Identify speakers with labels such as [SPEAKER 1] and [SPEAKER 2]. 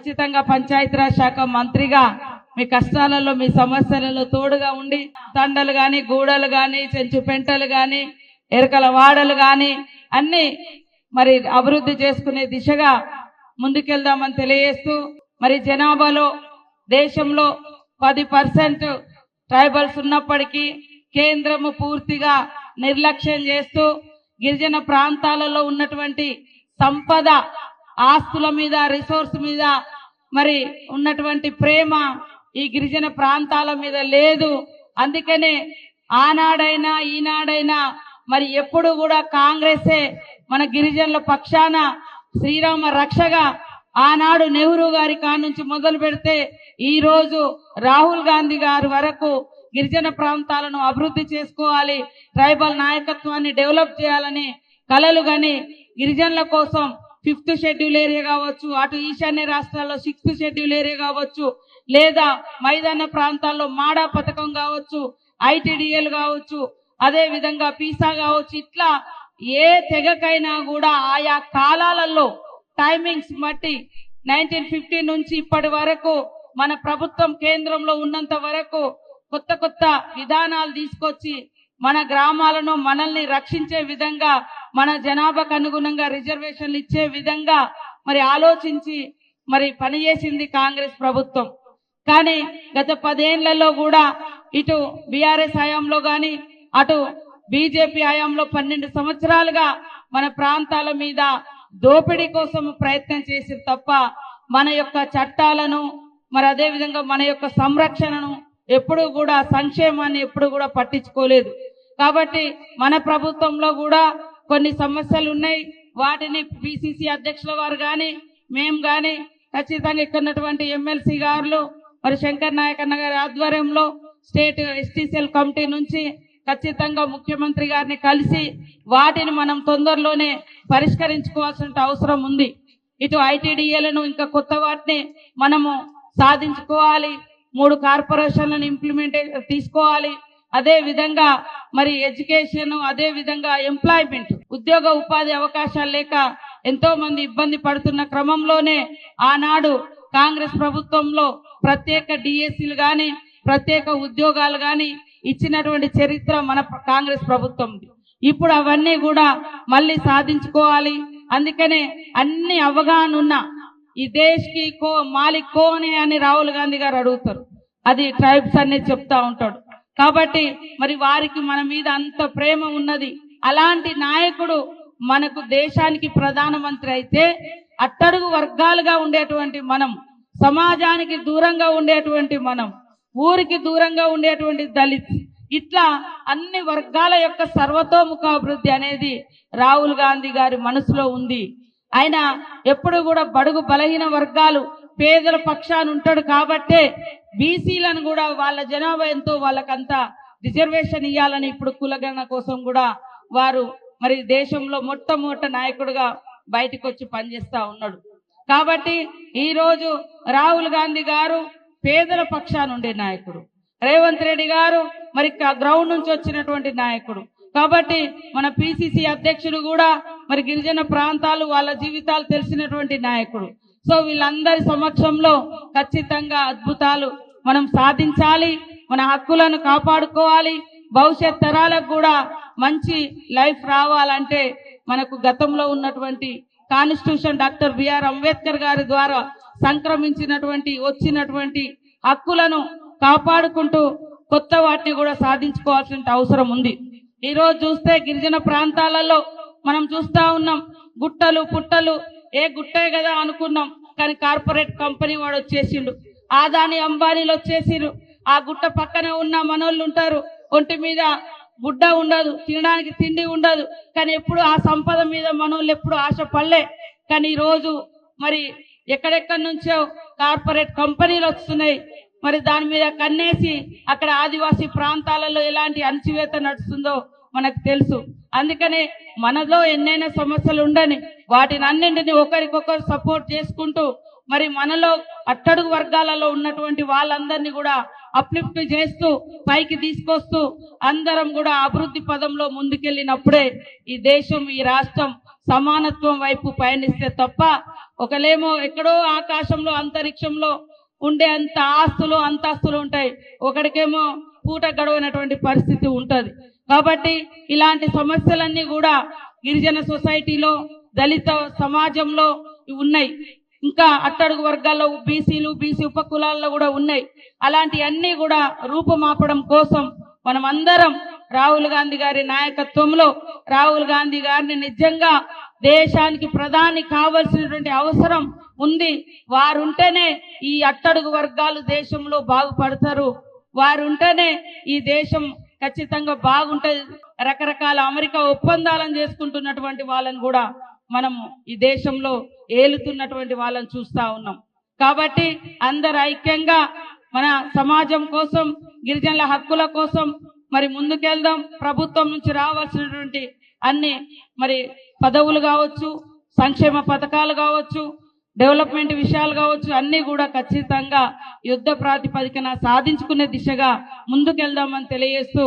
[SPEAKER 1] ఖచ్చితంగా పంచాయతీరాజ్ శాఖ మంత్రిగా మీ కష్టాలలో మీ సమస్యలలో తోడుగా ఉండి తండలు గాని గూడలు గాని చెంచు పెంటలు గాని ఎరకల వాడలు గాని అన్ని మరి అభివృద్ధి చేసుకునే దిశగా ముందుకెళ్దామని తెలియజేస్తూ మరి జనాభాలో దేశంలో 10% ట్రైబల్స్ ఉన్నప్పటికీ కేంద్రము పూర్తిగా నిర్లక్ష్యం చేస్తూ గిరిజన ప్రాంతాలలో ఉన్నటువంటి సంపద ఆస్తుల మీద రిసోర్స్ మీద మరి ఉన్నటువంటి ప్రేమ ఈ గిరిజన ప్రాంతాల మీద లేదు. అందుకనే ఆనాడైనా ఈనాడైనా మరి ఎప్పుడు కూడా కాంగ్రెసే మన గిరిజనుల పక్షాన శ్రీరామ రక్షగా ఆనాడు నెహ్రూ గారి కానుంచి మొదలు పెడితే ఈ రోజు రాహుల్ గాంధీ గారి వరకు గిరిజన ప్రాంతాలను అభివృద్ధి చేసుకోవాలి, ట్రైబల్ నాయకత్వాన్ని డెవలప్ చేయాలని కలలు గని గిరిజనుల కోసం 5th షెడ్యూల్ ఏరియా కావచ్చు, అటు ఈశాన్య రాష్ట్రాల్లో 6th షెడ్యూల్ ఏరియా కావచ్చు, లేదా మైదాన ప్రాంతాల్లో మాడా పథకం కావచ్చు, ఐటీడీఎల్ కావచ్చు, అదే విధంగా పీసా కావచ్చు, ఇట్లా ఏ తెగకైనా కూడా ఆయా కాలాలలో టైమింగ్స్ బట్టి 1950 నుంచి ఇప్పటి వరకు మన ప్రభుత్వం కేంద్రంలో ఉన్నంత వరకు కొత్త కొత్త విధానాలు తీసుకొచ్చి మన గ్రామాలను మనల్ని రక్షించే విధంగా మన జనాభాకు అనుగుణంగా రిజర్వేషన్లు ఇచ్చే విధంగా మరి ఆలోచించి మరి పనిచేసింది కాంగ్రెస్ ప్రభుత్వం. కానీ గత 10 ఏళ్లలో కూడా ఇటు బీఆర్ఎస్ హయాంలో గాని అటు బీజేపీ హయాంలో 12 సంవత్సరాలుగా మన ప్రాంతాల మీద దోపిడీ కోసం ప్రయత్నం చేసి తప్ప మన యొక్క చట్టాలను మరి అదే విధంగా మన యొక్క సంరక్షణను ఎప్పుడు కూడా సంక్షేమాన్ని ఎప్పుడు కూడా పట్టించుకోలేదు. కాబట్టి మన ప్రభుత్వంలో కూడా కొన్ని సమస్యలు ఉన్నాయి. వాటిని పిసిసి అధ్యక్షుల వారు గాని మేము గాని ఖచ్చితంగా ఇక్కడున్నటువంటి ఎమ్మెల్సీ గారు మరి శంకర్ నాయక్ అన్న గారి ఆధ్వర్యంలో స్టేట్ ఎస్టీసీఎల్ కమిటీ నుంచి ఖచ్చితంగా ముఖ్యమంత్రి గారిని కలిసి వాటిని మనం తొందరలోనే పరిష్కరించుకోవాల్సిన అవసరం ఉంది. ఇటు ఐటీడీఏలను ఇంకా కొత్త వాటిని మనము సాధించుకోవాలి, 3 కార్పొరేషన్లను ఇంప్లిమెంట్ తీసుకోవాలి. అదే విధంగా మరి ఎడ్యుకేషన్, అదే విధంగా ఎంప్లాయ్మెంట్, ఉద్యోగ ఉపాధి అవకాశాలు లేక ఎంతో మంది ఇబ్బంది పడుతున్న క్రమంలోనే ఆనాడు కాంగ్రెస్ ప్రభుత్వంలో ప్రత్యేక డిఎస్సీలు గాని ప్రత్యేక ఉద్యోగాలు గాని ఇచ్చినటువంటి చరిత్ర మన కాంగ్రెస్ ప్రభుత్వం. ఇప్పుడు అవన్నీ కూడా మళ్ళీ సాధించుకోవాలి. అందుకనే అన్ని అవగాహన ఉన్న ఈ దేశ్కి కో మాలిక్ కోనే అని రాహుల్ గాంధీ గారు అడుగుతారు, అది ట్రైబ్స్ అనేది చెప్తా ఉంటాడు. కాబట్టి మరి వారికి మన మీద అంత ప్రేమ ఉన్నది. అలాంటి నాయకుడు మనకు దేశానికి ప్రధానమంత్రి అయితే అట్టడుగు వర్గాలుగా ఉండేటువంటి మనం, సమాజానికి దూరంగా ఉండేటువంటి మనం, ఊరికి దూరంగా ఉండేటువంటి దళిత్, ఇట్లా అన్ని వర్గాల యొక్క సర్వతోముఖ అభివృద్ధి అనేది రాహుల్ గాంధీ గారి మనసులో ఉంది. ఆయన ఎప్పుడు కూడా బడుగు బలహీన వర్గాలు పేదల పక్షాన ఉంటాడు. కాబట్టే బీసీలను కూడా వాళ్ళ జనాభా ఎంతో వాళ్ళకంతా రిజర్వేషన్ ఇవ్వాలని ఇప్పుడు కులగణన కోసం కూడా వారు మరి దేశంలో మొట్టమొదటి నాయకుడిగా బయటకు వచ్చి పనిచేస్తా ఉన్నాడు. కాబట్టి ఈ రోజు రాహుల్ గాంధీ గారు పేదల పక్షాన ఉండే నాయకుడు, రేవంత్ రెడ్డి గారు మరి గ్రౌండ్ నుంచి వచ్చినటువంటి నాయకుడు. కాబట్టి మన పిసిసి అధ్యక్షుడు కూడా మరి గిరిజన ప్రాంతాలు వాళ్ళ జీవితాలు తెలిసినటువంటి నాయకుడు. సో వీళ్ళందరి సమక్షంలో ఖచ్చితంగా అద్భుతాలు మనం సాధించాలి, మన హక్కులను కాపాడుకోవాలి. భవిష్యత్ తరాలకు కూడా మంచి లైఫ్ రావాలంటే మనకు గతంలో ఉన్నటువంటి కాన్స్టిట్యూషన్ డాక్టర్ బిఆర్ అంబేద్కర్ గారి ద్వారా సంక్రమించినటువంటి వచ్చినటువంటి హక్కులను కాపాడుకుంటూ కొత్త వాటిని కూడా సాధించుకోవాల్సిన అవసరం ఉంది. ఈ రోజు చూస్తే గిరిజన ప్రాంతాలలో మనం చూస్తా ఉన్నాం, గుట్టలు పుట్టలు, ఏ గుట్టే కదా అనుకున్నాం, కానీ కార్పొరేట్ కంపెనీ వాడు వచ్చేసిండు, ఆదాని అంబానీలు వచ్చేసిరు. ఆ గుట్ట పక్కన ఉన్న మనోళ్ళు ఉంటారు, ఒంటి మీద గుడ్డ ఉండదు, తినడానికి తిండి ఉండదు, కానీ ఎప్పుడు ఆ సంపద మీద మనోళ్ళు ఎప్పుడు ఆశ పడలే. కానీ ఈ రోజు మరి ఎక్కడెక్కడి నుంచో కార్పొరేట్ కంపెనీలు వస్తున్నాయి. మరి దాని మీద కన్నేసి అక్కడ ఆదివాసీ ప్రాంతాలలో ఎలాంటి అణచివేత నడుస్తుందో మనకు తెలుసు. అందుకనే మనలో ఎన్నైనా సమస్యలు ఉండని వాటిని అన్నింటినీ ఒకరికొకరు సపోర్ట్ చేసుకుంటూ మరి మనలో అట్టడుగు వర్గాలలో ఉన్నటువంటి వాళ్ళందరినీ కూడా అప్లిఫ్ట్ చేస్తూ పైకి తీసుకొస్తూ అందరం కూడా అభివృద్ధి పదంలో ముందుకెళ్ళినప్పుడే ఈ దేశం, ఈ రాష్ట్రం సమానత్వం వైపు పయనిస్తే తప్ప ఒకలేమో ఎక్కడో ఆకాశంలో అంతరిక్షంలో ఉండే అంత ఆస్తులు అంతస్తులు ఉంటాయి, ఒకడికేమో పూట గడవనటువంటి పరిస్థితి ఉంటది. కాబట్టి ఇలాంటి సమస్యలన్నీ కూడా గిరిజన సొసైటీలో దళిత సమాజంలో ఉన్నాయి, ఇంకా అట్టడుగు వర్గాల్లో బీసీలు బీసీ ఉపకులాల్లో కూడా ఉన్నాయి. అలాంటివన్నీ కూడా రూపుమాపడం కోసం మనం అందరం రాహుల్ గాంధీ గారి నాయకత్వంలో రాహుల్ గాంధీ గారిని నిజంగా దేశానికి ప్రధాని కావాల్సినటువంటి అవసరం ఉంది. వారుంటేనే ఈ అట్టడుగు వర్గాలు దేశంలో బాగుపడతారు, వారుంటేనే ఈ దేశం ఖచ్చితంగా బాగుంటది. రకరకాల అమెరికా ఒప్పందాలను చేసుకుంటున్నటువంటి వాళ్ళని కూడా మనము ఈ దేశంలో ఏలుతున్నటువంటి వాళ్ళని చూస్తా ఉన్నాం. కాబట్టి అందరు ఐక్యంగా మన సమాజం కోసం గిరిజనుల హక్కుల కోసం మరి ముందుకెళ్దాం. ప్రభుత్వం నుంచి రావాల్సినటువంటి అన్ని మరి పదవులు కావచ్చు, సంక్షేమ పథకాలు కావచ్చు, డెవలప్మెంట్ విషయాలు కావచ్చు, అన్ని కూడా ఖచ్చితంగా యుద్ధ ప్రాతిపదికన సాధించుకునే దిశగా ముందుకెళ్దామని తెలియజేస్తూ